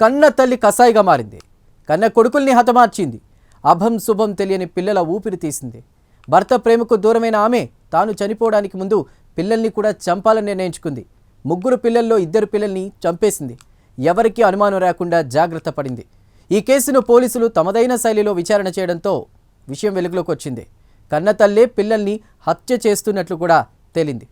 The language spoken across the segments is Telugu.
కన్న తల్లి కసాయిగా మారింది. కన్న కొడుకుల్ని హతమార్చింది. అభం శుభం తెలియని పిల్లల ఊపిరి తీసింది. భర్త ప్రేమకు దూరమైన ఆమె తాను చనిపోవడానికి ముందు పిల్లల్ని కూడా చంపాలని నిర్ణయించుకుంది. 3 పిల్లల్లో 2 పిల్లల్ని చంపేసింది. ఎవరికీ అనుమానం రాకుండా జాగ్రత్త పడింది. ఈ కేసును పోలీసులు తమదైన శైలిలో విచారణ చేయడంతో విషయం వెలుగులోకి వచ్చింది. కన్న తల్లే పిల్లల్ని హత్య చేస్తున్నట్లు కూడా తేలింది.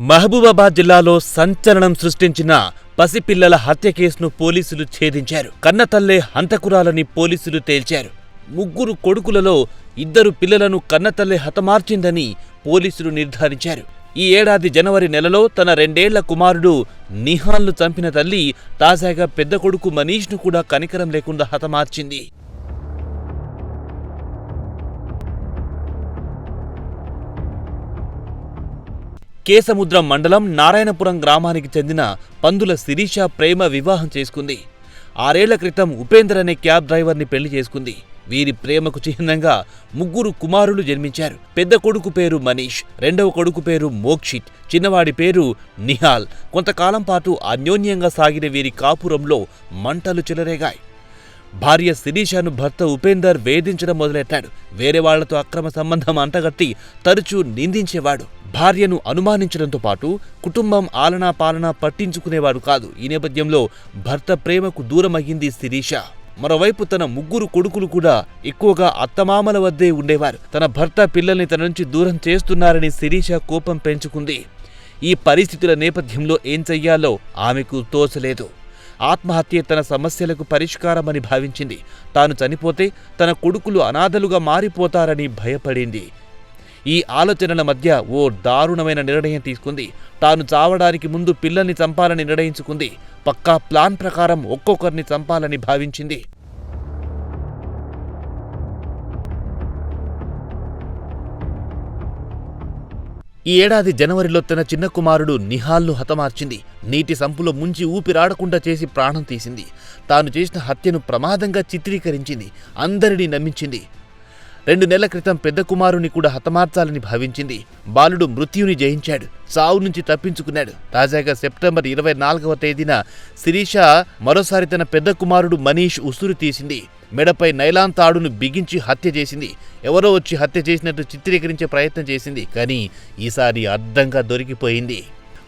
మహబూబాబాద్ జిల్లాలో సంచలనం సృష్టించిన పసిపిల్లల హత్య కేసును పోలీసులు ఛేదించారు. కన్నతల్లే హంతకురాలని పోలీసులు తేల్చారు. 3 కొడుకులలో 2 పిల్లలను కన్నతల్లే హతమార్చిందని పోలీసులు నిర్ధారించారు. ఈ ఏడాది జనవరి నెలలో తన 2 ఏళ్ల కుమారుడు నిహాల్ను చంపిన తల్లి తాజాగా పెద్ద కొడుకు మనీష్ను కూడా కనికరం లేకుండా హతమార్చింది. కేసముద్రం మండలం నారాయణపురం గ్రామానికి చెందిన పందుల శిరీష ప్రేమ వివాహం చేసుకుంది. 6 ఏళ్ల క్రితం ఉపేందర్ అనే క్యాబ్ డ్రైవర్ని పెళ్లి చేసుకుంది. వీరి ప్రేమకు చిహ్నంగా 3 కుమారులు జన్మించారు. పెద్ద కొడుకు పేరు మనీష్, రెండవ కొడుకు పేరు మోక్షిత్, చిన్నవాడి పేరు నిహాల్. కొంతకాలం పాటు అన్యోన్యంగా సాగిన వీరి కాపురంలో మంటలు చెలరేగాయి. భార్య శిరీషను భర్త ఉపేందర్ వేధించడం మొదలెట్టాడు. వేరే వాళ్లతో అక్రమ సంబంధం అంటగట్టి తరచూ నిందించేవాడు. భార్యను అనుమానించడంతో పాటు కుటుంబం ఆలనా పాలనా పట్టించుకునేవాడు కాదు. ఈ నేపథ్యంలో భర్త ప్రేమకు దూరమయ్యింది శిరీష. మరోవైపు తన 3 కొడుకులు కూడా ఎక్కువగా అత్తమామల వద్దే ఉండేవారు. తన భర్త పిల్లల్ని తన నుంచి దూరం చేస్తున్నారని శిరీష కోపం పెంచుకుంది. ఈ పరిస్థితుల నేపథ్యంలో ఏం చెయ్యాలో ఆమెకు తోచలేదు. ఆత్మహత్యే తన సమస్యలకు పరిష్కారమని భావించింది. తాను చనిపోతే తన కొడుకులు అనాథలుగా మారిపోతారని భయపడింది. ఈ ఆలోచనల మధ్య ఓ దారుణమైన నిర్ణయం తీసుకుంది. తాను చావడానికి ముందు పిల్లల్ని చంపాలని నిర్ణయించుకుంది. పక్కా ప్లాన్ ప్రకారం ఒక్కొక్కరిని చంపాలని భావించింది. ఈ ఏడాది జనవరిలో తన చిన్న కుమారుడు నిహాల్ను హతమార్చింది. నీటి సంపులో ముంచి ఊపిరాడకుండా చేసి ప్రాణం తీసింది. తాను చేసిన హత్యను ప్రమాదంగా చిత్రీకరించింది. అందరినీ నమ్మించింది. 2 నెలల క్రితం పెద్ద కుమారుని కూడా హతమార్చాలని భావించింది. బాలుడు మృత్యుని జయించాడు. సావు నుంచి తప్పించుకున్నాడు. తాజాగా సెప్టెంబర్ 24వ తేదీన శిరీష మరోసారి తన పెద్ద కుమారుడు మనీష్ ఉసురు తీసింది. మెడపై నైలాన్ తాడును బిగించి హత్య చేసింది. ఎవరో వచ్చి హత్య చేసినట్టు చిత్రీకరించే ప్రయత్నం చేసింది. కానీ ఈసారి అడ్డంగా దొరికిపోయింది.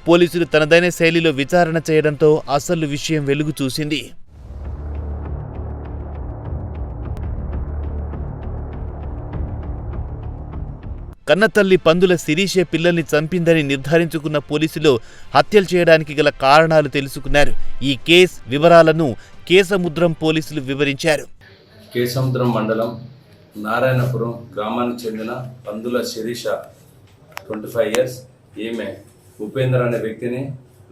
పోలీసులు తనదైన శైలిలో విచారణ చేయడంతో అసలు విషయం వెలుగు చూసింది. కన్నతల్లి పందుల శిరీషే పిల్లల్ని చంపిందని నిర్ధారించుకున్న పోలీసులు హత్యలు చేయడానికి గల కారణాలు తెలుసుకున్నారు. ఈ కేసు వివరాలను కేసముద్రం పోలీసులు వివరించారు. కేసముద్రం మండలం నారాయణపురం గ్రామానికి చెందిన పందుల శిరీష 25 years. ఈమె ఉపేందర్ అనే వ్యక్తిని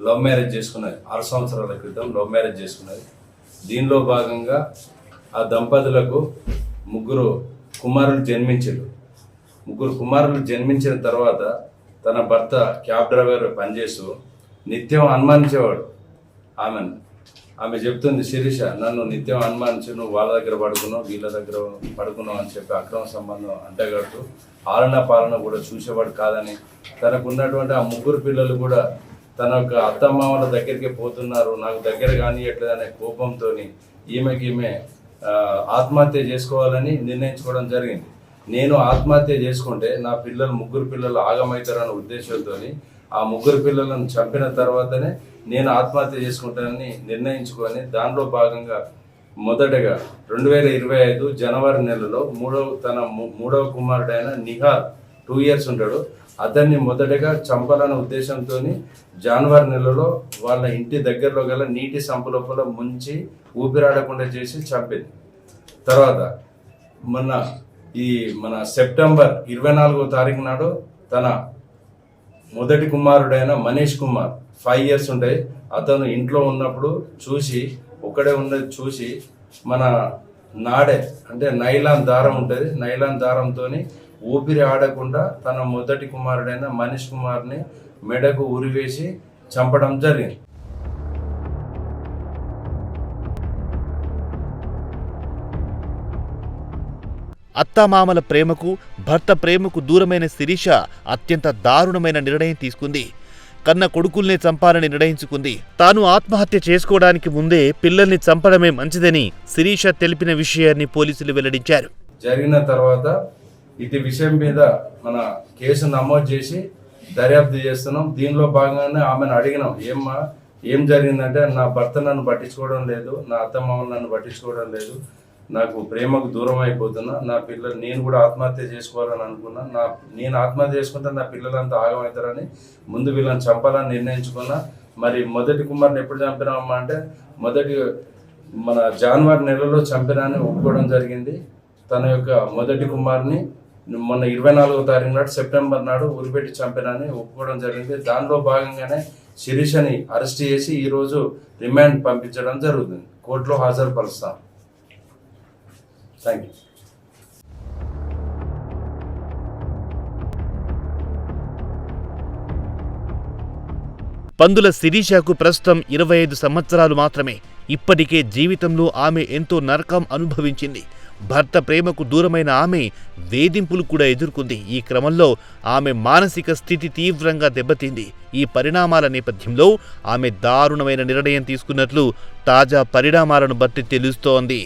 లవ్ మ్యారేజ్ చేసుకున్నది. 6 సంవత్సరాల క్రితం లవ్ మ్యారేజ్ చేసుకున్నది. దీనిలో భాగంగా ఆ దంపతులకు 3 కుమారులు జన్మించారు. 3 కుమారులు జన్మించిన తర్వాత తన భర్త క్యాబ్ డ్రైవర్ పనిచేస్తూ నిత్యం అనుమానించేవాడు ఆమెను. ఆమె చెప్తుంది, శిరీష నన్ను నిత్యం అనుమానించి నువ్వు వాళ్ళ దగ్గర పడుకున్నావు, వీళ్ళ దగ్గర పడుకున్నావు అని చెప్పి అక్రమ సంబంధం అంటగడుతూ ఆలన పాలన కూడా చూసేవాడు కాదని, తనకు ఉన్నటువంటి ఆ 3 పిల్లలు కూడా తన యొక్క అత్తమామల దగ్గరికి పోతున్నారు, నాకు దగ్గర కానియట్లేదు అనే కోపంతో ఈమె ఆత్మహత్య చేసుకోవాలని నిర్ణయించుకోవడం జరిగింది. నేను ఆత్మహత్య చేసుకుంటే నా పిల్లలు 3 పిల్లలు ఆగమవుతారన్న ఉద్దేశంతో ఆ 3 పిల్లలను చంపిన తర్వాతనే నేను ఆత్మహత్య చేసుకుంటానని నిర్ణయించుకొని దానిలో భాగంగా మొదటగా 2025 జనవరి నెలలో తన మూడవ కుమారుడైన నిహాల్ 2 years ఉంటాడు. అతన్ని మొదటగా చంపాలన్న ఉద్దేశంతో జనవరి నెలలో వాళ్ళ ఇంటి దగ్గరలో గల నీటి సంపు లోపల ముంచి ఊపిరాడకుండా చేసి చంపింది. తర్వాత మన సెప్టెంబర్ 24వ తారీఖు నాడు తన మొదటి కుమారుడైన మనీష్ కుమార్ 5 years ఉంటాయి. అతను ఇంట్లో ఉన్నప్పుడు ఒక్కడే ఉన్నది చూసి మన నాడే అంటే నైలాన్ దారం ఉంటుంది, నైలాన్ దారంతో ఊపిరి ఆడకుండా తన మొదటి కుమారుడైన మనీష్ కుమార్ని మెడకు ఉరివేసి చంపడం జరిగింది. అత్తామామల ప్రేమకు, భర్త ప్రేమకు దూరమైన శిరీష అత్యంత దారుణమైన నిర్ణయం తీసుకుంది. కన్న కొడుకుల్నే చంపాలని నిర్ణయించుకుంది. తాను ఆత్మహత్య చేసుకోవడానికి ముందే పిల్లల్ని చంపడమే మంచిదని శిరీష తెలిపిన విషయాన్ని పోలీసులు వెల్లడించారు. జరిగిన తర్వాత ఇది విషయం మీద మన కేసు నమోదు చేసి దర్యాప్తు చేస్తున్నాం. దీనిలో భాగంగానే ఆమెను అడిగినాం, ఏం జరిగిందంటే నా భర్త నన్ను పట్టించుకోవడం లేదు, నా అత్తమామలు నన్ను పట్టించుకోవడం లేదు, నాకు ప్రేమకు దూరం అయిపోతున్నా, నా పిల్లలు నేను కూడా ఆత్మహత్య చేసుకోవాలని అనుకున్నా, నేను ఆత్మహత్య చేసుకుంటే నా పిల్లలంతా ఆగమవుతారని ముందు వీళ్ళని చంపాలని నిర్ణయించుకున్నా. మరి మొదటి కుమార్ని ఎప్పుడు చంపినామమ్మా అంటే మన జనవరి నెలలో చంపినాని ఒప్పుకోవడం జరిగింది. తన యొక్క మొదటి కుమార్ని మొన్న 24వ తారీఖు నాడు సెప్టెంబర్ నాడు ఉరిపెట్టి చంపినాని ఒప్పుకోవడం జరిగింది. దానిలో భాగంగానే శిరీషని అరెస్ట్ చేసి ఈరోజు రిమాండ్ పంపించడం జరుగుతుంది. కోర్టులో హాజరుపరుస్తాం. Thank you. పందుల శిరీషకు ప్రస్తుతం 25 సంవత్సరాలు మాత్రమే. ఇప్పటికే జీవితంలో ఆమె ఎంతో నరకం అనుభవించింది. భర్త ప్రేమకు దూరమైన ఆమె వేధింపులు కూడా ఎదుర్కొంది. ఈ క్రమంలో ఆమె మానసిక స్థితి తీవ్రంగా దెబ్బతింది. ఈ పరిణామాల నేపథ్యంలో ఆమె దారుణమైన నిర్ణయం తీసుకున్నట్లు తాజా పరిణామాలను బట్టి తెలుస్తోంది.